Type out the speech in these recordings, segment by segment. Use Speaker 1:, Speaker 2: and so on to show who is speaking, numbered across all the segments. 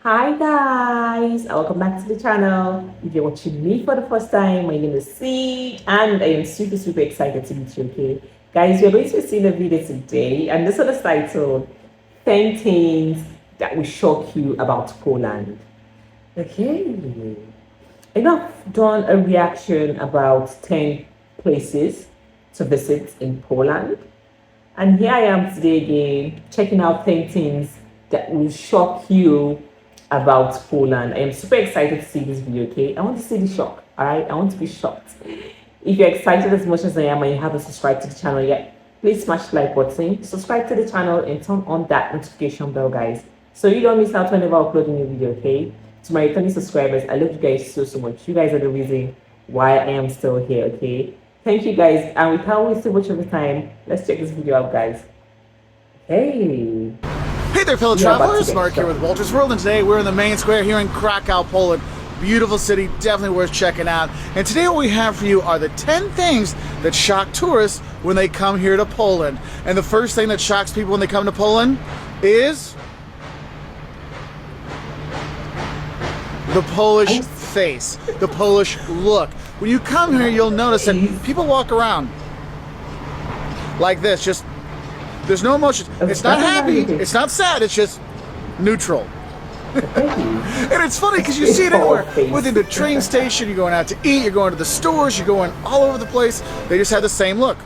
Speaker 1: Hi guys, welcome back to the channel. If you're watching me for the first time, my name is C and I am super excited to meet you, okay? Guys, we're going to be seeing a video today and this one is titled 10 things that will shock you about Poland. Okay. I know I've done a reaction about 10 places to visit in Poland. And here I am today again, checking out 10 things that will shock you about Poland. I am super excited to see this video, okay? I want to see the shock, all right? I want to be shocked. If you're excited as much as I am and you haven't subscribed to the channel yet, please smash the like button, subscribe to the channel, and turn on that notification bell, guys, so you don't miss out whenever I upload a new video, okay? To my returning subscribers, I love you guys so much. You guys are the reason why I am still here, okay? Thank you guys, and without wasting much of the time, let's check this video out, guys. Hey!
Speaker 2: Hey there, fellow travelers. Mark here with Walter's World, and today we're in the main square here in Krakow, Poland. Beautiful city, definitely worth checking out. And today what we have for you are the 10 things that shock tourists when they come here to Poland. And the first thing that shocks people when they come to Poland is the Polish face, the Polish look. When you come here, you'll notice that people walk around like this, just there's no emotion. It's not happy, it's not sad, it's just neutral. And it's funny because you see it everywhere. Within the train station, you're going out to eat, you're going to the stores, you're going all over the place. They just have the same look.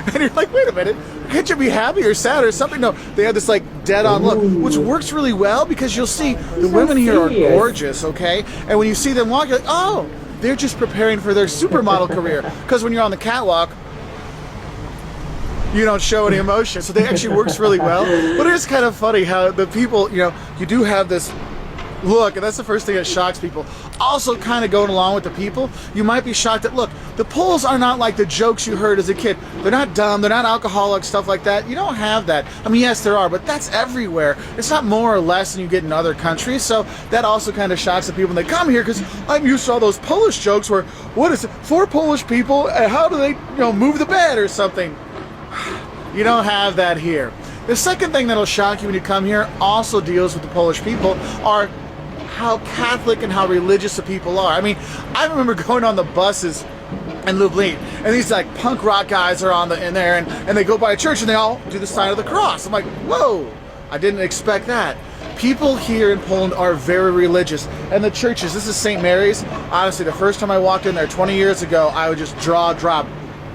Speaker 2: And you're like, wait a minute, can't you be happy or sad or something? No, they have this like dead-on look, which works really well because you'll see the women here are gorgeous, okay? And when you see them walk, you're like, oh, they're just preparing for their supermodel career. Because when you're on the catwalk, you don't show any emotion, so they actually works really well. But it is kind of funny how the people, you do have this look, and that's the first thing that shocks people. Also, kind of going along with the people, you might be shocked that, look, the Poles are not like the jokes you heard as a kid. They're not dumb, they're not alcoholic, stuff like that. You don't have that. I mean, yes, there are, but that's everywhere. It's not more or less than you get in other countries, so that also kind of shocks the people when they come here, because I'm used to all those Polish jokes where, what is it, 4 Polish people, and how do they, move the bed or something? You don't have that here. The second thing that'll shock you when you come here also deals with the Polish people are how Catholic and how religious the people are. I mean, I remember going on the buses in Lublin, and these like punk rock guys are in there, and they go by a church and they all do the sign of the cross. I'm like, whoa, I didn't expect that. People here in Poland are very religious, and the churches, this is St. Mary's. Honestly, the first time I walked in there 20 years ago, I would just drop.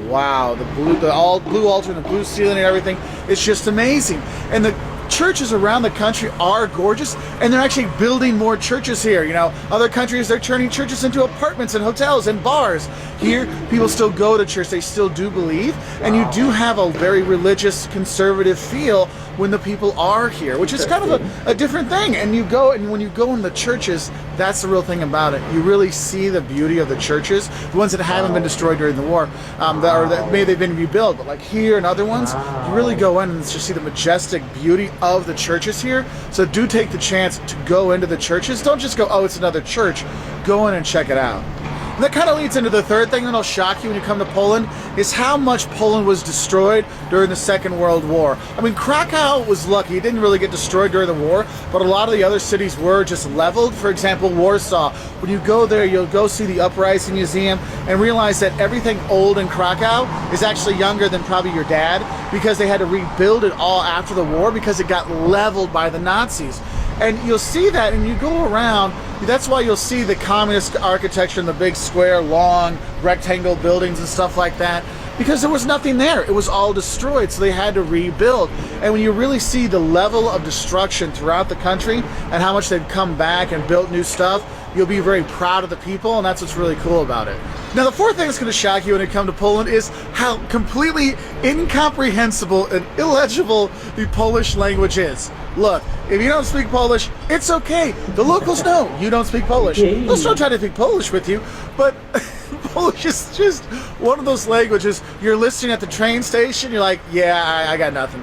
Speaker 2: Wow, the all blue altar and the blue ceiling and everything, it's just amazing. And the churches around the country are gorgeous, and they're actually building more churches here. Other countries, they're turning churches into apartments and hotels and bars. Here, people still go to church, they still do believe, and you do have a very religious, conservative feel when the people are here, which is kind of a different thing. And when you go in the churches, that's the real thing about it. You really see the beauty of the churches, the ones that haven't been destroyed during the war, that maybe they've been rebuilt, but like here and other ones, you really go in and just see the majestic beauty of the churches here. So do take the chance to go into the churches. Don't just go, oh, it's another church. Go in and check it out. And that kind of leads into the third thing that'll shock you when you come to Poland, is how much Poland was destroyed during the Second World War. I mean, Krakow was lucky. It didn't really get destroyed during the war, but a lot of the other cities were just leveled. For example, Warsaw. When you go there, you'll go see the Uprising Museum and realize that everything old in Krakow is actually younger than probably your dad, because they had to rebuild it all after the war because it got leveled by the Nazis. And you'll see that, and you go around, that's why you'll see the communist architecture and the big square, long, rectangle buildings and stuff like that, because there was nothing there. It was all destroyed, so they had to rebuild. And when you really see the level of destruction throughout the country and how much they've come back and built new stuff, you'll be very proud of the people, and that's what's really cool about it. Now, the fourth thing that's going to shock you when you come to Poland is how completely incomprehensible and illegible the Polish language is. Look, if you don't speak Polish, it's okay. The locals know you don't speak Polish. They'll still try to speak Polish with you, but Polish is just one of those languages. You're listening at the train station, you're like, yeah, I got nothing.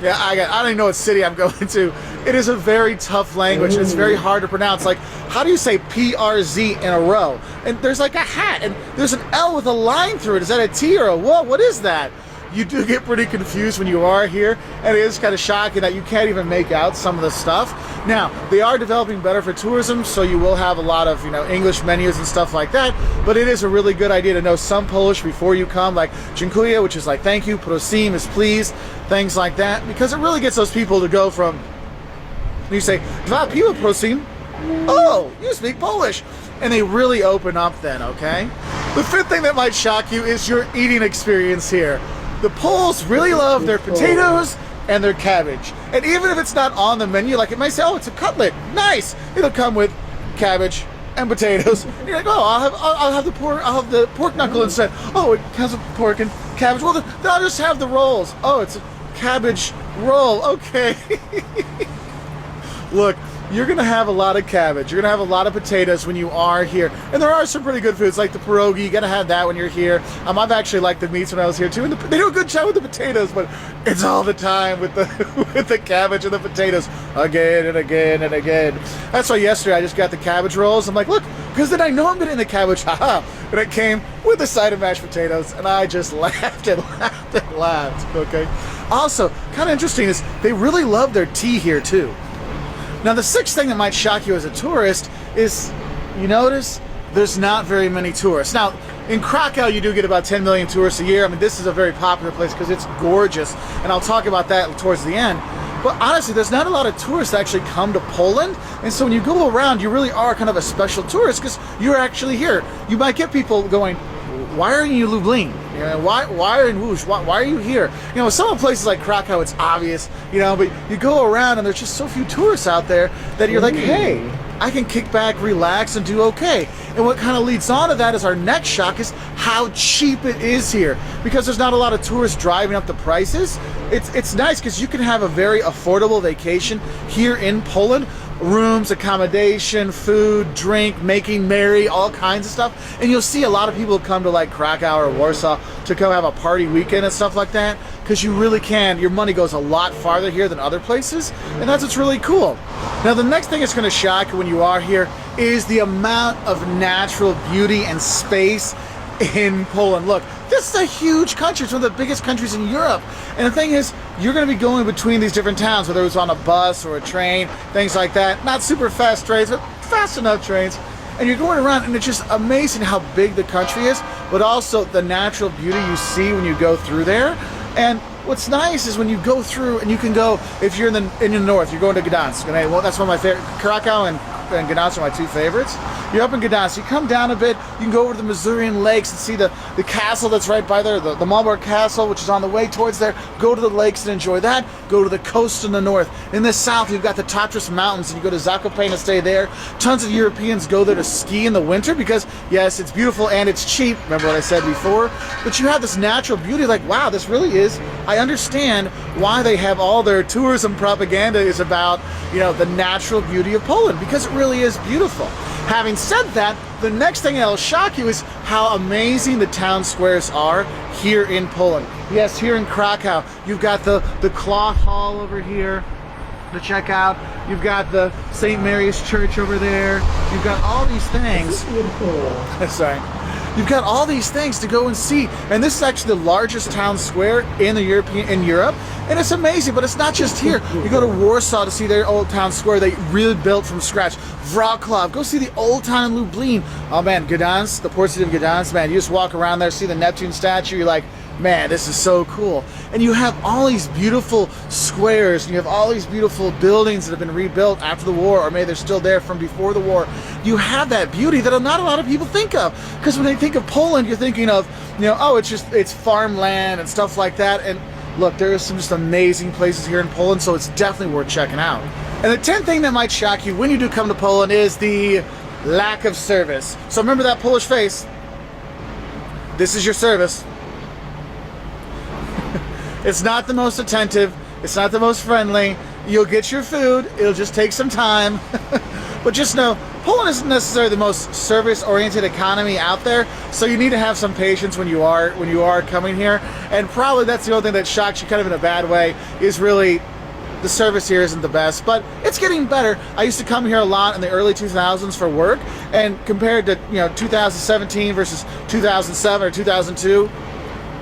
Speaker 2: Yeah, I don't even know what city I'm going to. It is a very tough language, and it's very hard to pronounce. Like, how do you say PRZ in a row? And there's like a hat, and there's an L with a line through it. Is that a T or a what? What is that? you do get pretty confused when you are here, and it is kind of shocking that you can't even make out some of the stuff. Now, they are developing better for tourism, so you will have a lot of, English menus and stuff like that, but it is a really good idea to know some Polish before you come, like dziękuję, which is like thank you, prosim is please, things like that, because it really gets those people to go from, you say, dwa piwa prosim, oh, you speak Polish, and they really open up then, okay? The fifth thing that might shock you is your eating experience here. The Poles really love their potatoes and their cabbage. And even if it's not on the menu, like it might say, oh, it's a cutlet, nice. It'll come with cabbage and potatoes. And you're like, oh, I'll have the pork knuckle instead. Oh, it has pork and cabbage. Well, then I'll just have the rolls. Oh, it's a cabbage roll. Okay. Look, you're going to have a lot of cabbage. You're going to have a lot of potatoes when you are here. And there are some pretty good foods like the pierogi. You got to have that when you're here. I've actually liked the meats when I was here too. And they do a good job with the potatoes, but it's all the time with the with the cabbage and the potatoes again and again and again. That's why yesterday I just got the cabbage rolls. I'm like, look, because then I know I'm getting the cabbage. Haha. And it came with a side of mashed potatoes. And I just laughed and laughed and laughed. Okay. Also, kind of interesting is they really love their tea here too. Now, the sixth thing that might shock you as a tourist is, you notice, there's not very many tourists. Now, in Krakow, you do get about 10 million tourists a year. I mean, this is a very popular place because it's gorgeous, and I'll talk about that towards the end. But honestly, there's not a lot of tourists that actually come to Poland, and so when you go around, you really are kind of a special tourist because you're actually here. You might get people going, why are you in Lublin? Why are you in Łódź? Why are you here? Some places like Krakow, it's obvious, but you go around and there's just so few tourists out there that you're like, hey, I can kick back, relax, and do okay. And what kind of leads on to that is our next shock is how cheap it is here. Because there's not a lot of tourists driving up the prices, it's nice because you can have a very affordable vacation here in Poland. Rooms, accommodation, food, drink, making merry, all kinds of stuff. And you'll see a lot of people come to like Krakow or Warsaw to come have a party weekend and stuff like that, because you really can. Your money goes a lot farther here than other places, and that's what's really cool. Now, the next thing that's going to shock you when you are here is the amount of natural beauty and space in Poland. Look, this is a huge country. It's one of the biggest countries in Europe. And the thing is, you're going to be going between these different towns, whether it's on a bus or a train, things like that. Not super fast trains, but fast enough trains. And you're going around, and it's just amazing how big the country is, but also the natural beauty you see when you go through there. And what's nice is when you go through, and you can go, if you're in the north, you're going to Gdansk. And well, that's one of my favorite. Krakow and Gdansk are my two favorites. You're up in Gdansk, you come down a bit, you can go over to the Masurian Lakes and see the castle that's right by there, the Malbork Castle, which is on the way towards there. Go to the lakes and enjoy that. Go to the coast in the north. In the south, you've got the Tatras Mountains, and you go to Zakopane and stay there. Tons of Europeans go there to ski in the winter because, yes, it's beautiful and it's cheap. Remember what I said before? But you have this natural beauty, like, wow, this really is. I understand why they have all their tourism propaganda is about, the natural beauty of Poland, because it really is beautiful. Having said that, the next thing that'll shock you is how amazing the town squares are here in Poland. Yes, here in Krakow, you've got the cloth hall over here to check out. You've got the St. Mary's Church over there. You've got all these things. Sorry. You've got all these things to go and see. And this is actually the largest town square in Europe. And it's amazing, but it's not just here. You go to Warsaw to see their old town square they really built from scratch. Wrocław, go see the old town in Lublin. Oh man, Gdansk, the port city of Gdansk, man, you just walk around there, see the Neptune statue, you're like, man, this is so cool. And you have all these beautiful squares, and you have all these beautiful buildings that have been rebuilt after the war, or maybe they're still there from before the war. You have that beauty that not a lot of people think of. Because when they think of Poland, you're thinking of, oh, it's farmland and stuff like that. And look, there are some just amazing places here in Poland, so it's definitely worth checking out. And the 10th thing that might shock you when you do come to Poland is the lack of service. So remember that Polish face. This is your service. It's not the most attentive. It's not the most friendly. You'll get your food. It'll just take some time. But just know, Poland isn't necessarily the most service-oriented economy out there, so you need to have some patience when you are coming here. And probably that's the only thing that shocks you kind of in a bad way, is really the service here isn't the best, but it's getting better. I used to come here a lot in the early 2000s for work, and compared to 2017 versus 2007 or 2002,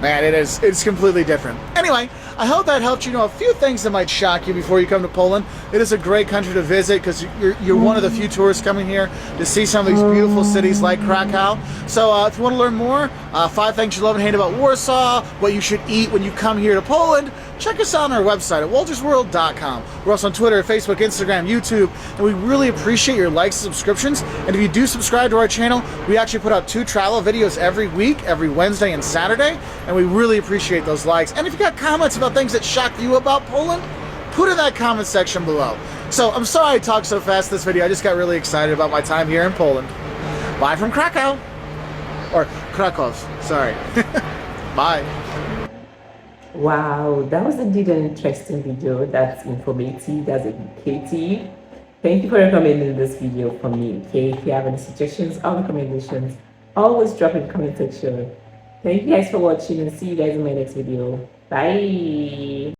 Speaker 2: Man, it's completely different. Anyway, I hope that helped you know a few things that might shock you before you come to Poland. It is a great country to visit because you're one of the few tourists coming here to see some of these beautiful cities like Krakow. So if you want to learn more, 5 things you love and hate about Warsaw, what you should eat when you come here to Poland, check us out on our website at waltersworld.com. We're also on Twitter, Facebook, Instagram, YouTube, and we really appreciate your likes and subscriptions. And if you do subscribe to our channel, we actually put out 2 travel videos every week, every Wednesday and Saturday, and we really appreciate those likes. And if you got comments about things that shocked you about Poland, put in that comment section below. So I'm sorry I talked so fast this video. I just got really excited about my time here in Poland. Bye from Krakow. Or Krakow, sorry. Bye.
Speaker 1: Wow, that was indeed an interesting video. That's informative, that's educative. Thank you for recommending this video for me. Okay, if you have any suggestions or recommendations, always drop in the comment section. Thank you guys for watching and see you guys in my next video. Bye.